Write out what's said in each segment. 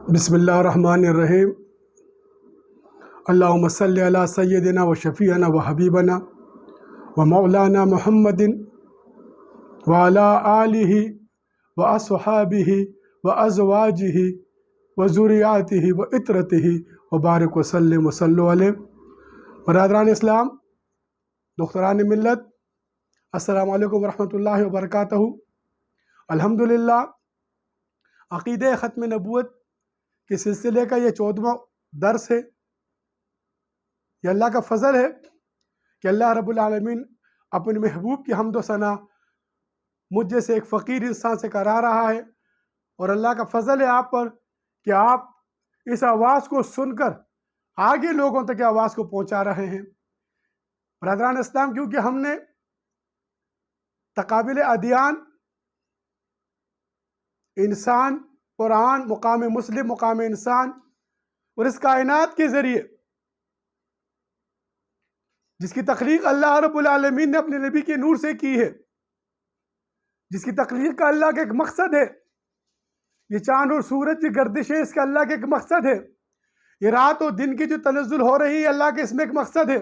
بسم اللہ الرحمن الرحیم۔ اللہم صلی علی سیدنا و شفیعنا و حبیبنا و مولانا محمد وعلی آلہ و اصحابہ و ازواجہ و ذریاتہ و اطرتہ و بارک وسلم و صلو علیہ۔ برادران اسلام، دختران ملت، السلام علیکم ورحمۃ اللہ وبرکاتہ۔ الحمدللہ، عقیدہ ختم نبوت کے سلسلے کا یہ 14واں درس ہے۔ یہ اللہ کا فضل ہے کہ اللہ رب العالمین اپنے محبوب کی حمد و ثنا مجھ جیسے ایک فقیر انسان سے کرا رہا ہے، اور اللہ کا فضل ہے آپ پر کہ آپ اس آواز کو سن کر آگے لوگوں تک آواز کو پہنچا رہے ہیں۔ برادران اسلام، کیونکہ ہم نے تقابل ادیان، انسان، قرآن، مقام مسلم، مقام انسان اور اس کائنات کے ذریعے جس کی تخلیق اللہ رب العالمین نے اپنے نبی کے نور سے کی ہے، جس کی تخلیق کا اللہ کا ایک مقصد ہے، یہ چاند اور سورج کی گردش ہے، اس کا اللہ کا ایک مقصد ہے، یہ رات اور دن کی جو تنزل ہو رہی ہے اللہ کے اس میں ایک مقصد ہے،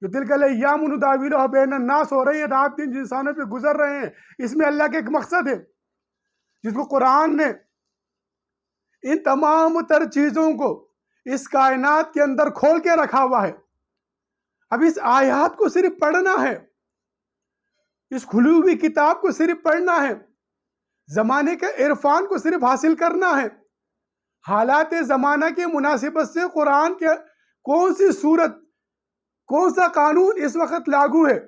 جو تلک الایام نداولها بین الناس ہو رہی ہے، رات دن جو انسانوں پہ گزر رہے ہیں، اس میں اللہ کا ایک مقصد ہے، جس کو قرآن نے ان تمام تر چیزوں کو اس کائنات کے اندر کھول کے رکھا ہوا ہے۔ اب اس آیات کو صرف پڑھنا ہے، اس کھلی ہوئی کتاب کو صرف پڑھنا ہے، زمانے کے عرفان کو صرف حاصل کرنا ہے، حالات زمانہ کے مناسبت سے قرآن کے کون سی صورت، کون سا قانون اس وقت لاگو ہے،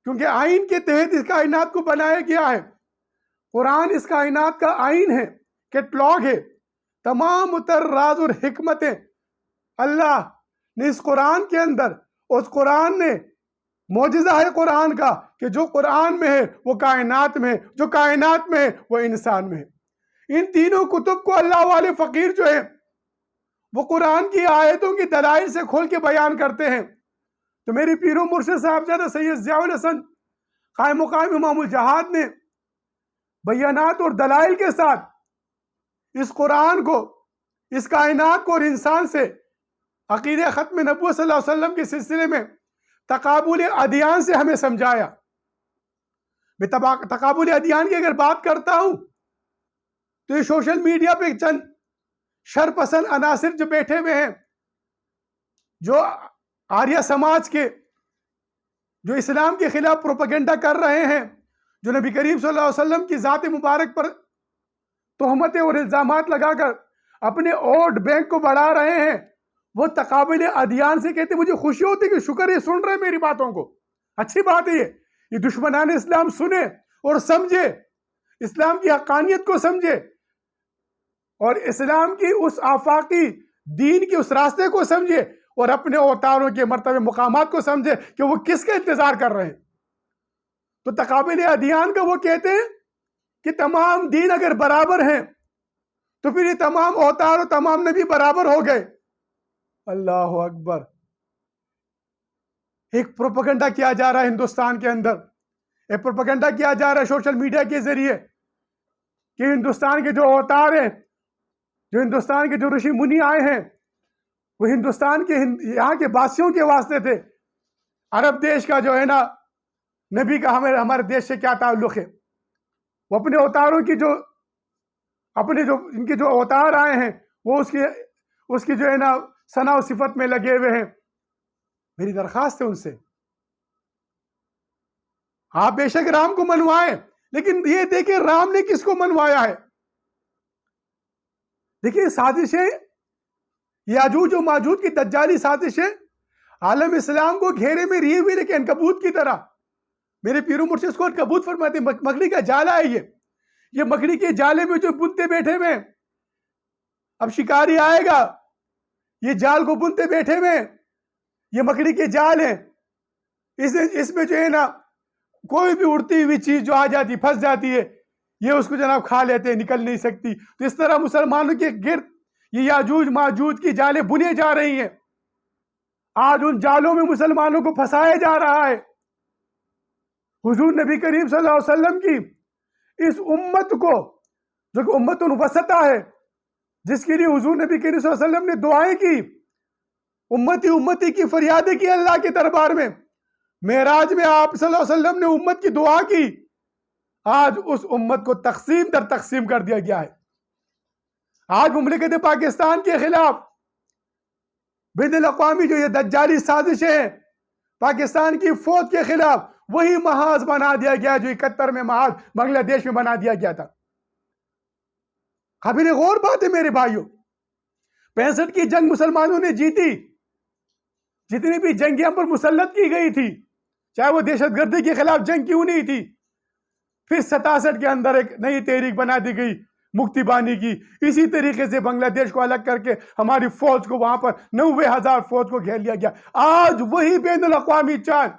کیونکہ آئین کے تحت اس کائنات کو بنایا گیا ہے۔ قرآن اس کائنات کا آئین ہے، کیٹلاگ ہے، تمام تر راز اور حکمتیں اللہ نے اس قرآن کے اندر، اس قرآن نے معجزہ ہے قرآن کا کہ جو قرآن میں ہے وہ کائنات میں ہے، جو کائنات میں ہے وہ انسان میں ہے۔ ان تینوں کتب کو اللہ والے فقیر جو ہیں وہ قرآن کی آیتوں کی دلائل سے کھول کے بیان کرتے ہیں۔ تو میری پیر و مرشد صاحبزادہ سید ضیاء الحسن قائم مقام امام الجہاد نے بیانات اور دلائل کے ساتھ اس قرآن کو، اس کائنات کو اور انسان سے عقیدہ ختم نبوت صلی اللہ علیہ وسلم کے سلسلے میں تقابل ادیان سے ہمیں سمجھایا۔ میں تقابل ادیان کی اگر بات کرتا ہوں تو یہ سوشل میڈیا پہ چند شر پسند عناصر جو بیٹھے ہوئے ہیں، جو آریہ سماج کے، جو اسلام کے خلاف پروپیگنڈا کر رہے ہیں، جو نبی کریم صلی اللہ علیہ وسلم کی ذات مبارک پر تہمتیں اور الزامات لگا کر اپنے ووٹ بینک کو بڑھا رہے ہیں، وہ تقابل ادیان سے کہتے ہیں مجھے خوشی ہوتی ہے کہ شکر یہ سن رہے میری باتوں کو، اچھی بات ہے یہ دشمنان اسلام سنیں اور سمجھے، اسلام کی حقانیت کو سمجھے اور اسلام کی اس آفاقی دین کے اس راستے کو سمجھے اور اپنے اوتاروں کے مرتبہ مقامات کو سمجھے کہ وہ کس کا انتظار کر رہے ہیں۔ تو تقابل ادیان کا وہ کہتے ہیں کہ تمام دین اگر برابر ہیں تو پھر یہ تمام اوتار اور تمام نبی برابر ہو گئے۔ اللہ اکبر! ایک پروپیگنڈا کیا جا رہا ہے ہندوستان کے اندر، ایک پروپیگنڈا کیا جا رہا ہے سوشل میڈیا کے ذریعے کہ ہندوستان کے جو اوتار ہیں، جو ہندوستان کے جو رشی منی آئے ہیں، وہ ہندوستان کے یہاں کے باسیوں کے واسطے تھے۔ عرب دیش کا جو ہے نا نبی کا ہمارے دیش سے کیا تعلق ہے؟ وہ اپنے اوتاروں کی جو ان کے جو اوتار آئے ہیں وہ اس کی جو ہے نا ثنا و صفت میں لگے ہوئے ہیں۔ میری درخواست ہے ان سے، آپ بے شک رام کو منوائیں، لیکن یہ دیکھیں رام نے کس کو منوایا ہے۔ دیکھیں سازشیں، یاجوج و ماجوج کی دجالی سازشیں عالم اسلام کو گھیرے میں لیے ہوئے، لیکن عنکبوت کی طرح۔ میرے پیر و مرشد اس کو عنکبوت فرماتے ہیں، مکڑی کا جالا ہے یہ مکڑی کے جالے میں جو بنتے بیٹھے ہوئے ہیں، اب شکاری آئے گا، یہ جال کو بنتے بیٹھے ہوئے ہیں، یہ مکڑی کے جال ہیں، اس میں جو ہے نا کوئی بھی اڑتی ہوئی چیز جو آ جاتی پھنس جاتی ہے، یہ اس کو جناب کھا لیتے ہیں، نکل نہیں سکتی۔ تو اس طرح مسلمانوں کے گرد یہ یاجوج ماجوج کی جالیں بنے جا رہی ہیں، آج ان جالوں میں مسلمانوں کو پھنسایا جا رہا ہے۔ حضور نبی کریم صلی اللہ علیہ وسلم کی اس امت کو، جو کہ امت الوسطہ ہے، جس کے لیے حضور نبی کریم صلی اللہ علیہ وسلم نے دعائیں کی، امتی امتی کی فریادیں کی اللہ کے دربار میں، معراج میں آپ صلی اللہ علیہ وسلم نے امت کی دعا کی، آج اس امت کو تقسیم در تقسیم کر دیا گیا ہے۔ آج مملکت پاکستان کے خلاف بین الاقوامی جو یہ دجالی سازشیں ہیں، پاکستان کی فوج کے خلاف وہی محاذ بنا دیا گیا جو 71 میں محاذ بنگلہ دیش میں بنا دیا گیا تھا۔ قابل غور بات ہے میرے بھائیوں، 65 کی جنگ مسلمانوں نے جیتی، جتنی بھی جنگیں ہم پر مسلط کی گئی تھی، چاہے وہ دہشت گردی کے خلاف جنگ کیوں نہیں تھی، پھر 67 کے اندر ایک نئی تحریک بنا دی گئی مکتی بانی کی، اسی طریقے سے بنگلہ دیش کو الگ کر کے ہماری فوج کو وہاں پر 90,000 فوج کو گھیر لیا گیا۔ آج وہی بین الاقوامی چاند،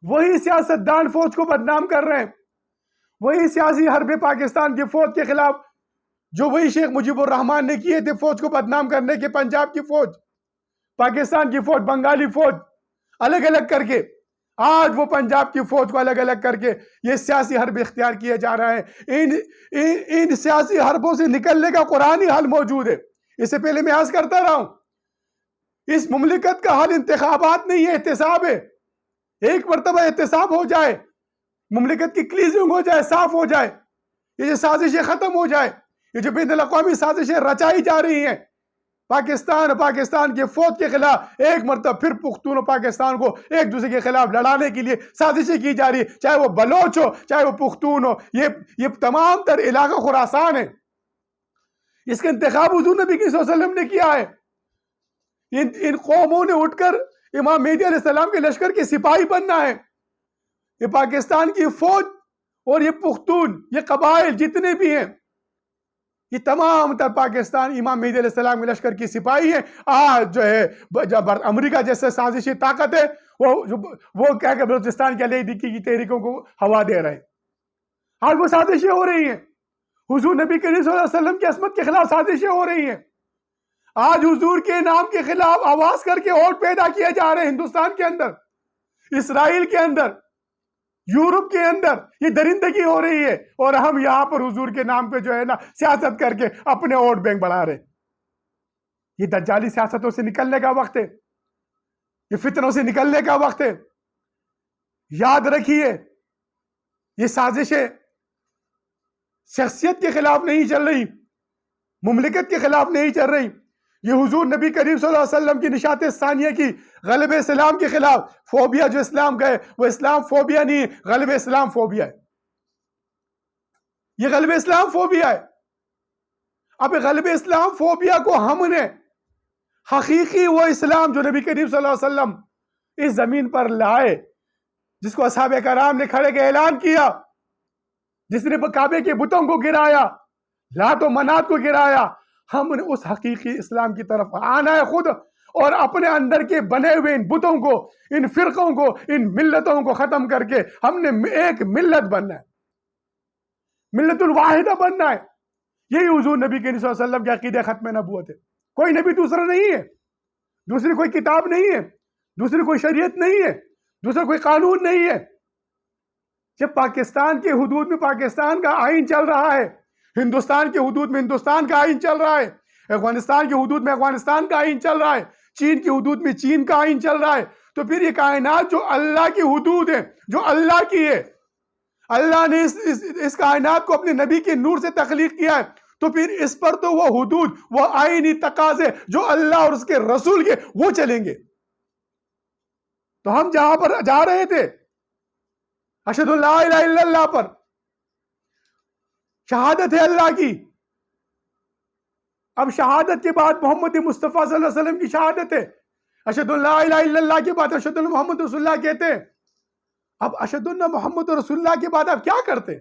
وہی سیاستدان فوج کو بدنام کر رہے ہیں، وہی سیاسی حربے پاکستان کی فوج کے خلاف جو وہی شیخ مجیب الرحمان نے کیے تھے فوج کو بدنام کرنے کے، پنجاب کی فوج، پاکستان کی فوج، بنگالی فوج الگ الگ کر کے، آج وہ پنجاب کی فوج کو الگ الگ کر کے یہ سیاسی حرب اختیار کیے جا رہے ہیں۔ ان سیاسی حربوں سے نکلنے کا قرآنی حل موجود ہے۔ اس سے پہلے میں عرض کرتا رہا ہوں، اس مملکت کا حل انتخابات نہیں ہے، احتساب ہے۔ ایک مرتبہ احتساب ہو جائے، مملکت کی کلیزنگ ہو جائے، صاف ہو جائے، یہ سازشیں ختم ہو جائے، یہ جو بین الاقوامی سازشیں رچائی جا رہی ہیں پاکستان کے فوج کے خلاف، ایک مرتبہ پھر پختون و پاکستان کو ایک دوسرے کے خلاف لڑانے کے لیے سازشیں کی جا رہی ہے، چاہے وہ بلوچ ہو، چاہے وہ پختون ہو، یہ تمام تر علاقہ خراسان ہے۔ اس کا انتخاب حضور نبی صلی اللہ علیہ وسلم نے کیا ہے۔ ان قوموں نے اٹھ کر امام مہدی علیہ السلام کے لشکر کے سپاہی بننا ہے۔ یہ پاکستان کی فوج اور یہ پختون، یہ قبائل جتنے بھی ہیں، یہ تمام تر پاکستان امام مہدی علیہ السلام کے لشکر کی سپاہی ہیں۔ آج جو ہے امریکہ جیسے سازشی طاقت ہے، وہ کہہ کے بلوچستان کے علیحدگی کی تحریکوں کو ہوا دے رہے ہیں۔ آج وہ سازشیں ہو رہی ہیں، حضور نبی کریم صلی اللہ علیہ وسلم کی عصمت کے خلاف سازشیں ہو رہی ہیں۔ آج حضور کے نام کے خلاف آواز کر کے ووٹ پیدا کیے جا رہے ہیں ہندوستان کے اندر، اسرائیل کے اندر، یورپ کے اندر، یہ درندگی ہو رہی ہے، اور ہم یہاں پر حضور کے نام پہ جو ہے نا سیاست کر کے اپنے ووٹ بینک بڑھا رہے ہیں۔ یہ دجالی سیاستوں سے نکلنے کا وقت ہے، یہ فتنوں سے نکلنے کا وقت ہے۔ یاد رکھیے، یہ سازشیں شخصیت کے خلاف نہیں چل رہی، مملکت کے خلاف نہیں چل رہی، یہ حضور نبی کریم صلی اللہ علیہ وسلم کی نشات ثانیہ کی، غلب اسلام کے خلاف۔ فوبیا جو اسلام کا ہے وہ اسلام فوبیا نہیں ہے، غلب اسلام فوبیا ہے، یہ غلب اسلام فوبیا ہے۔ اب غلب اسلام فوبیا کو ہم نے حقیقی وہ اسلام جو نبی کریم صلی اللہ علیہ وسلم اس زمین پر لائے، جس کو اصحاب کرام نے کھڑے کے اعلان کیا، جس نے کعبے کے بتوں کو گرایا، لات و منات کو گرایا، ہم نے اس حقیقی اسلام کی طرف آنا ہے خود، اور اپنے اندر کے بنے ہوئے ان بتوں کو، ان فرقوں کو، ان ملتوں کو ختم کر کے ہم نے ایک ملت بننا ہے، ملت الواحدہ بننا ہے۔ یہی حضور نبی کریم صلی اللہ علیہ وسلم کے عقیدہ ختم نبوت ہے۔ کوئی نبی دوسرا نہیں ہے، دوسری کوئی کتاب نہیں ہے، دوسری کوئی شریعت نہیں ہے، دوسرا کوئی قانون نہیں ہے۔ جب پاکستان کے حدود میں پاکستان کا آئین چل رہا ہے، ہندوستان کے حدود میں ہندوستان کا آئین چل رہا ہے، افغانستان کے حدود میں افغانستان کا آئین چل رہا ہے، چین کی حدود میں چین کا آئین چل رہا ہے، تو پھر یہ کائنات جو اللہ کی حدود ہے، جو اللہ کی ہے، اللہ نے اس کائنات کو اپنے نبی کے نور سے تخلیق کیا ہے، تو پھر اس پر تو وہ حدود، وہ آئینی تقاضے جو اللہ اور اس کے رسول کے، وہ چلیں گے۔ تو ہم جہاں پر جا رہے تھے اشہد ان لا الہ الا اللہ پر، شہادت ہے اللہ کی، اب شہادت کے بعد محمد مصطفیٰ صلی اللہ علیہ وسلم کی شہادت ہے، اشہد ان لا الہ الا اللہ کے بعد اشہد ان محمد رسول اللہ کہتے ہیں۔ اب اشہد ان محمد رسول اللہ کے بعد آپ کیا کرتے؟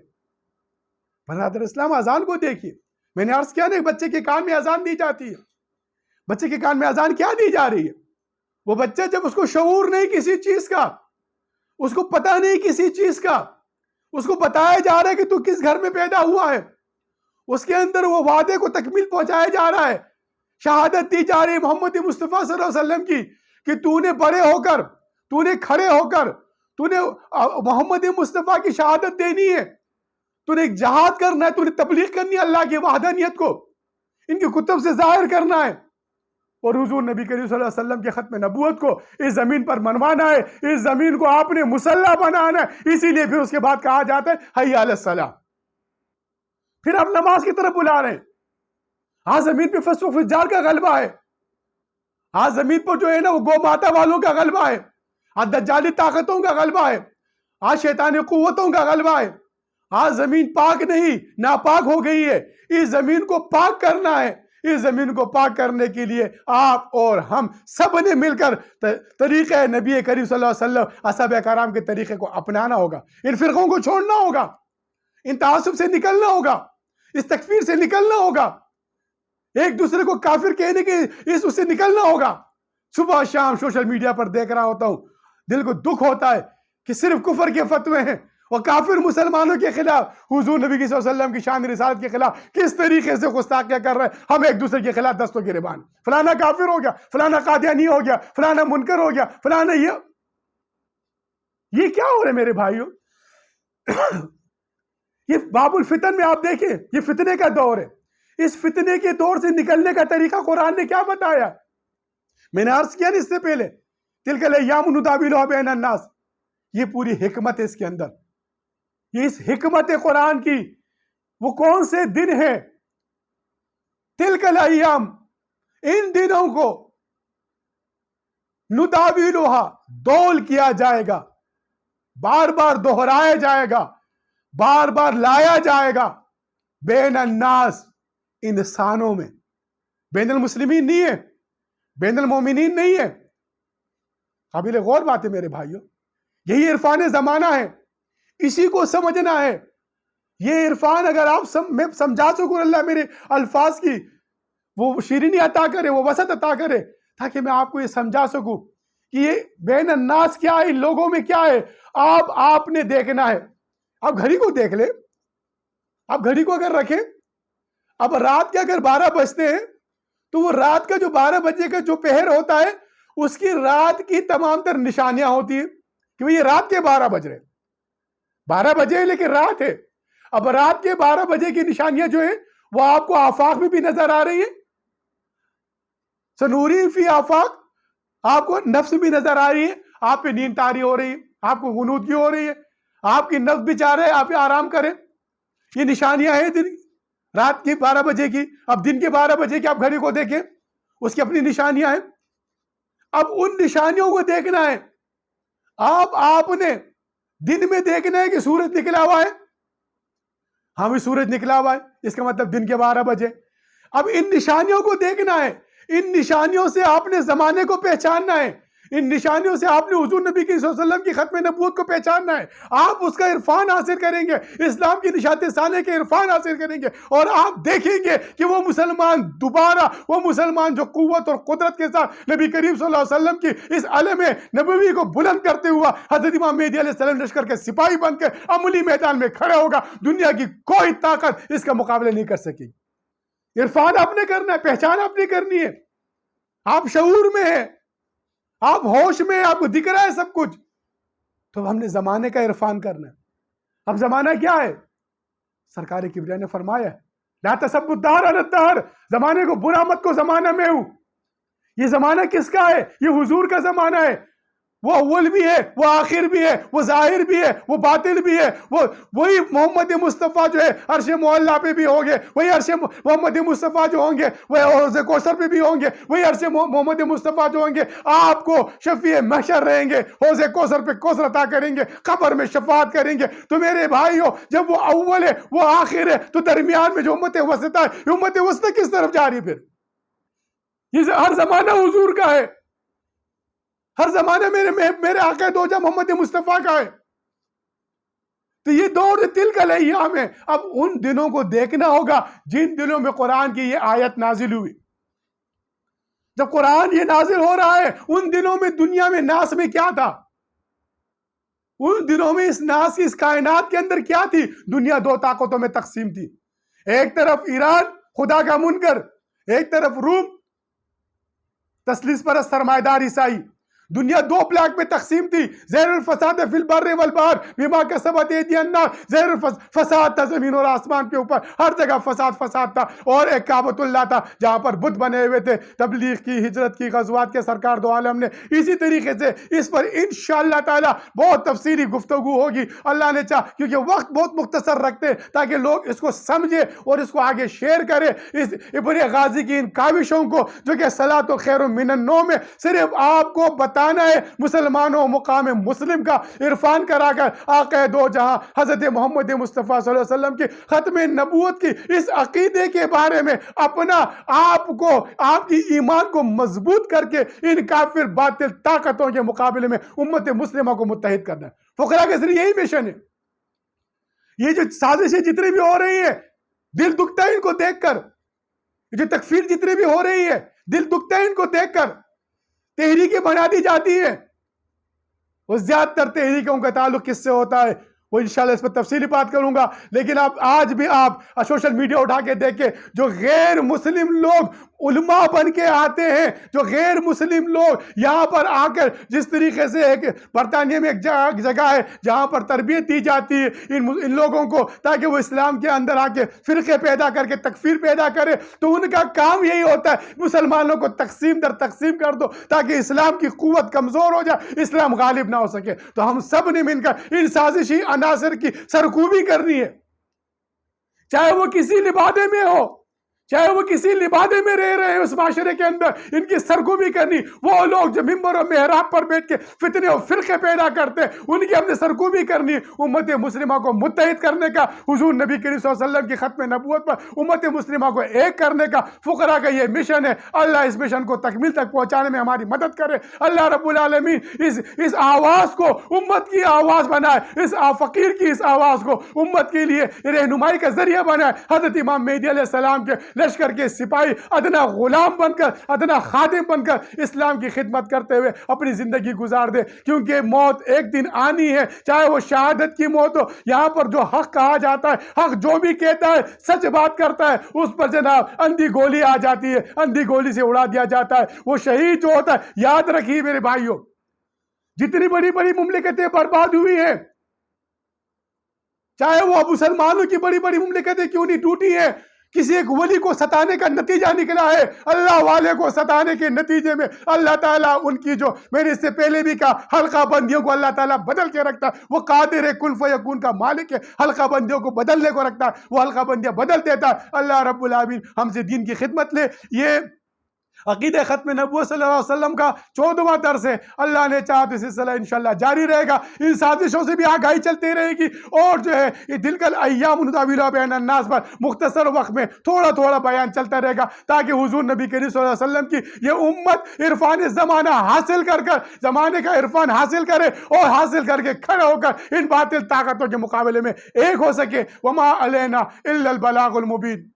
برادر اسلام، اذان کو دیکھیے، میں نے عرض کیا نا، بچے کے کان میں اذان دی جاتی ہے، بچے کے کان میں اذان کیا دی جا رہی ہے؟ وہ بچہ جب اس کو شعور نہیں کسی چیز کا، اس کو پتہ نہیں کسی چیز کا، اس کو بتایا جا رہا ہے کہ تو کس گھر میں پیدا ہوا ہے، اس کے اندر وہ وعدے کو تکمیل پہنچایا جا رہا ہے، شہادت دی جا رہی ہے محمد مصطفیٰ صلی اللہ علیہ وسلم کی کہ تو نے بڑے ہو کر، تو نے کھڑے ہو کر، تو نے محمد مصطفیٰ کی شہادت دینی ہے، تو نے ایک جہاد کرنا ہے، تو نے تبلیغ کرنی ہے اللہ کی وحدانیت کو، ان کی کتب سے ظاہر کرنا ہے اور حضور نبی کریم صلی اللہ علیہ وسلم کے ختم نبوت کو اس زمین پر منوانا ہے. اس زمین کو آپ نے مسلح بنانا ہے. اسی لیے پھر اس کے بعد کہا جاتا ہے حی علی الصلاۃ. پھر آپ نماز کی طرف بلا رہے ہیں. آج زمین پہ فسق و فجار کا غلبہ ہے. آج زمین پر جو ہے نا وہ گو ماتا والوں کا غلبہ ہے. آج دجالی طاقتوں کا غلبہ ہے. آج شیطانی قوتوں کا غلبہ ہے. آج زمین پاک نہیں ناپاک ہو گئی ہے. اس زمین کو پاک کرنا ہے. اس زمین کو پاک کرنے کے لیے آپ اور ہم سب نے مل کر طریقہ نبی کریم صلی اللہ علیہ وسلم اصحاب کرام کے طریقے کو اپنانا ہوگا. ان فرقوں کو چھوڑنا ہوگا. ان تعصب سے نکلنا ہوگا. اس تکفیر سے نکلنا ہوگا. ایک دوسرے کو کافر کہنے کے اس سے نکلنا ہوگا. صبح شام سوشل میڈیا پر دیکھ رہا ہوتا ہوں, دل کو دکھ ہوتا ہے کہ صرف کفر کے فتوے ہیں اور کافر مسلمانوں کے خلاف, حضور نبی صلی اللہ علیہ وسلم کی شان رسالت کے خلاف کس طریقے سے گستاخیاں کر رہے ہیں. ہم ایک دوسرے کے خلاف دست و گریبان, فلانا کافر ہو گیا, فلانا قادیانی ہو گیا, فلانا منکر ہو گیا, فلانا یہ کیا ہو رہا ہے میرے بھائیوں؟ یہ باب الفتن میں آپ دیکھیں, یہ فتنے کا دور ہے. اس فتنے کے دور سے نکلنے کا طریقہ قرآن نے کیا بتایا؟ میں نے عرض کیا نا اس سے پہلے, تلک الایام نداولها بین الناس. یہ پوری حکمت ہے اس کے اندر. یہ اس حکمت قرآن کی وہ کون سے دن ہیں؟ تلک الایام, ان دنوں کو نداولها, دول کیا جائے گا, بار بار دہرایا جائے گا, بار بار لایا جائے گا, بین الناس, انسانوں میں. بین المسلمین نہیں ہے, بین المومنین نہیں ہے. قابل غور بات ہے میرے بھائیوں. یہی عرفان زمانہ ہے, اسی کو سمجھنا ہے. یہ عرفان اگر آپ میں سمجھا سکوں, اللہ میرے الفاظ کی وہ شیرینی عطا کرے, وہ وسعت عطا کرے, تاکہ میں آپ کو یہ سمجھا سکوں کہ یہ بین الناس کیا ہے, ان لوگوں میں کیا ہے. آپ نے دیکھنا ہے. آپ گھڑی کو دیکھ لیں, آپ گھڑی کو اگر رکھیں, اب رات کے اگر 12 بجتے ہیں تو وہ رات کا جو 12 بجے کا جو پہر ہوتا ہے, اس کی رات کی تمام تر نشانیاں ہوتی ہیں کہ یہ رات کے 12 بج رہے, 12 بجے لیکن رات ہے. اب رات کے 12 بجے کی نشانیاں جو ہیں وہ آپ کو آفاق میں بھی نظر آ رہی ہیں. سنوری فی آفاق, آپ کو نفس بھی نظر آ رہی ہے. آپ پہ نیند طاری ہو رہی ہے, آپ کو غنودگی ہو رہی ہے, آپ کی نفس بھی چاہ رہے ہیں آپ آرام کریں. یہ نشانیاں ہیں دن رات کی 12 بجے کی. اب دن کے 12 بجے کی آپ گھڑی کو دیکھیں, اس کی اپنی نشانیاں ہیں. اب ان نشانیوں کو دیکھنا ہے. آپ نے دن میں دیکھنا ہے کہ سورج نکلا ہوا ہے, ہاں بھی سورج نکلا ہوا ہے, اس کا مطلب دن کے 12 بجے. اب ان نشانیوں کو دیکھنا ہے. ان نشانیوں سے آپ نے زمانے کو پہچاننا ہے. ان نشانیوں سے آپ نے حضور نبی صلی اللہ علیہ وسلم کی ختم نبوت کو پہچاننا ہے. آپ اس کا عرفان حاصل کریں گے, اسلام کی نشات ثانیہ کے عرفان حاصل کریں گے, اور آپ دیکھیں گے کہ وہ مسلمان دوبارہ, وہ مسلمان جو قوت اور قدرت کے ساتھ نبی کریم صلی اللہ علیہ وسلم کی اس علم نبوی کو بلند کرتے ہوا حضرت امام مہدی علیہ السلام لشکر کے سپاہی بن کے عملی میدان میں کھڑے ہوگا. دنیا کی کوئی طاقت اس کا مقابلہ نہیں کر سکے. عرفان آپ نے کرنا ہے, پہچان آپ نے کرنی ہے. آپ شعور میں ہیں, آپ ہوش میں, آپ کو دکھ رہا ہے سب کچھ, تو ہم نے زمانے کا عرفان کرنا ہے. اب زمانہ کیا ہے؟ سرکار کبریاء نے فرمایا لا تسبوا الدہر علی الدہر, زمانے کو برا مت کو, زمانہ میں ہوں. یہ زمانہ کس کا ہے؟ یہ حضور کا زمانہ ہے. وہ اول بھی ہے, وہ آخر بھی ہے, وہ ظاہر بھی ہے, وہ باطن بھی ہے. وہی محمد مصطفیٰ جو ہے عرش معلیٰ پہ بھی ہوں گے, وہی عرش محمد مصطفیٰ جو ہوں گے وہ حوض کوثر پہ بھی ہوں گے, وہی عرش محمد مصطفیٰ جو ہوں گے آپ کو شفیع محشر رہیں گے, حوض کوثر پہ کوثر عطا کریں گے, قبر میں شفاعت کریں گے. تو میرے بھائیو, جب وہ اول ہے وہ آخر ہے, تو درمیان میں جو امت وسطیٰ ہے, امت وسطیٰ کس طرف جا رہی ہے؟ پھر یہ ہر زمانہ حضور کا ہے, ہر زمانہ میرے آقا دو جہاں محمد مصطفیٰ کا ہے. تو یہ دور تلک الایام ہے. اب ان دنوں کو دیکھنا ہوگا جن دنوں میں قرآن کی یہ آیت نازل ہوئی. جب قرآن یہ نازل ہو رہا ہے, ان دنوں میں دنیا میں ناس میں کیا تھا؟ ان دنوں میں اس ناس کی, اس کائنات کے اندر کیا تھی؟ دنیا 2 طاقتوں میں تقسیم تھی. ایک طرف ایران خدا کا منکر, ایک طرف روم تسلیس پرست سرمایہ دار عیسائی. دنیا دو بلاک میں تقسیم تھی، زہر الفساد فی البر والبحر بما کسبت ایدی الناس، زہر فساد تھا زمین اور آسمان کے اوپر، ہر جگہ فساد تھا، اور ایک کعبۃ اللہ تھا جہاں پر بت بنے ہوئے تھے۔ تبلیغ کی، ہجرت کی، غزوات کے سرکار دو عالم نے اسی طریقے سے اس پر انشاءاللہ تعالی بہت تفصیلی گفتگو ہوگی اللہ نے چاہ، کیونکہ وقت بہت مختصر رکھتے ہیں تاکہ لوگ اس کو سمجھے اور اس کو آگے شیئر کرے۔ اس ابن غازی کی ان کاوشوں کو جو کہ صلاۃ خیر من النوم ہے، صرف آپ کو بتانا ہے مسلمانوں مقام مسلم کا عرفان کرا کر آقا دو جہاں حضرت محمد مصطفیٰ صلی اللہ علیہ وسلم کی ختم نبوت کی اس عقیدے کے بارے میں اپنا آپ کو، آپ کی ایمان کو مضبوط کر کے ان کافر باطل طاقتوں کے مقابلے میں امت مسلمہ کو متحد کرنا ہے۔ فقراء کے ذریعے یہی مشن ہے۔ یہ جو سازشیں جتنی بھی ہو رہی ہیں دل دکھتا ہے ان کو دیکھ کر، جو تکفیر جتنی بھی ہو رہی ہے دل دکھتا ہے ان کو دیکھ کر، تحریکیں بنا دی جاتی ہیں، وہ زیادہ تر تحریکوں کا تعلق کس سے ہوتا ہے وہ انشاءاللہ اس پر تفصیلی بات کروں گا۔ لیکن آج بھی آپ سوشل میڈیا اٹھا کے دیکھیں، جو غیر مسلم لوگ علماء بن کے آتے ہیں، جو غیر مسلم لوگ یہاں پر آ کر جس طریقے سے ایک برطانیہ میں ایک جگہ ہے جہاں پر تربیت دی جاتی ہے ان لوگوں کو تاکہ وہ اسلام کے اندر آ کے فرقے پیدا کر کے تکفیر پیدا کرے، تو ان کا کام یہی ہوتا ہے مسلمانوں کو تقسیم در تقسیم کر دو تاکہ اسلام کی قوت کمزور ہو جائے، اسلام غالب نہ ہو سکے۔ تو ہم سب نے مل کر ان سازشی عناصر کی سرکوبی کرنی ہے، چاہے وہ کسی لبادے میں ہو، چاہے وہ کسی لبادے میں رہ رہے ہیں اس معاشرے کے اندر، ان کی سرکوبی کرنی۔ وہ لوگ جو ممبر و محراب پر بیٹھ کے فتنے اور فرقے پیدا کرتے ہیں ان کی ہم نے سرکوبی کرنی، امت مسلمہ کو متحد کرنے کا، حضور نبی کریم صلی اللہ علیہ وسلم کی ختم نبوت پر امت مسلمہ کو ایک کرنے کا فقراء کا یہ مشن ہے۔ اللہ اس مشن کو تکمیل تک پہنچانے میں ہماری مدد کرے۔ اللہ رب العالمین اس آواز کو امت کی آواز بنائے، اس فقیر کی اس آواز کو امت کے لیے رہنمائی کا ذریعہ بنائے۔ حضرت امام مہدی علیہ السلام کے لشکر کے سپاہی ادنا غلام بن کر، ادنا خادم بن کر اسلام کی خدمت کرتے ہوئے اپنی زندگی گزار دے، کیونکہ موت ایک دن آنی ہے، چاہے وہ شہادت کی موت ہو۔ یہاں پر جو حق کہا جاتا ہے، حق جو بھی کہتا ہے، سچ بات کرتا ہے، اس پر جناب اندھی گولی آ جاتی ہے، اندھی گولی سے اڑا دیا جاتا ہے۔ وہ شہید جو ہوتا ہے، یاد رکھیے میرے بھائیوں، جتنی بڑی بڑی مملکتیں برباد ہوئی ہیں، چاہے وہ مسلمانوں کی بڑی بڑی مملکتیں کیوں نہیں ٹوٹی ہیں، کسی ایک ولی کو ستانے کا نتیجہ نکلا ہے۔ اللہ والے کو ستانے کے نتیجے میں اللہ تعالیٰ ان کی، جو میں نے اس سے پہلے بھی کہا، حلقہ بندیوں کو اللہ تعالیٰ بدل کے رکھتا ہے۔ وہ قادر ہے، کن فیکون کا مالک ہے، حلقہ بندیوں کو بدلنے کو رکھتا ہے، وہ حلقہ بندیاں بدل دیتا ہے۔ اللہ رب العالمین ہم سے دین کی خدمت لے۔ یہ عقیدہ ختم نبوت صلی اللہ علیہ وسلم کا 14واں درس ہے۔ اللہ نے چاہا تو سلسلہ انشاءاللہ جاری رہے گا، ان سازشوں سے بھی آگاہی چلتی رہے گی، اور جو ہے یہ تلک الایام نداولها بین الناس پر مختصر وقت میں تھوڑا تھوڑا بیان چلتا رہے گا تاکہ حضور نبی کریم صلی اللہ علیہ وسلم کی یہ امت عرفان زمانہ حاصل کر زمانے کا عرفان حاصل کرے، اور حاصل کر کے کھڑے ہو کر ان باطل طاقتوں کے مقابلے میں ایک ہو سکے۔ وما علینا الا البلاغ المبین۔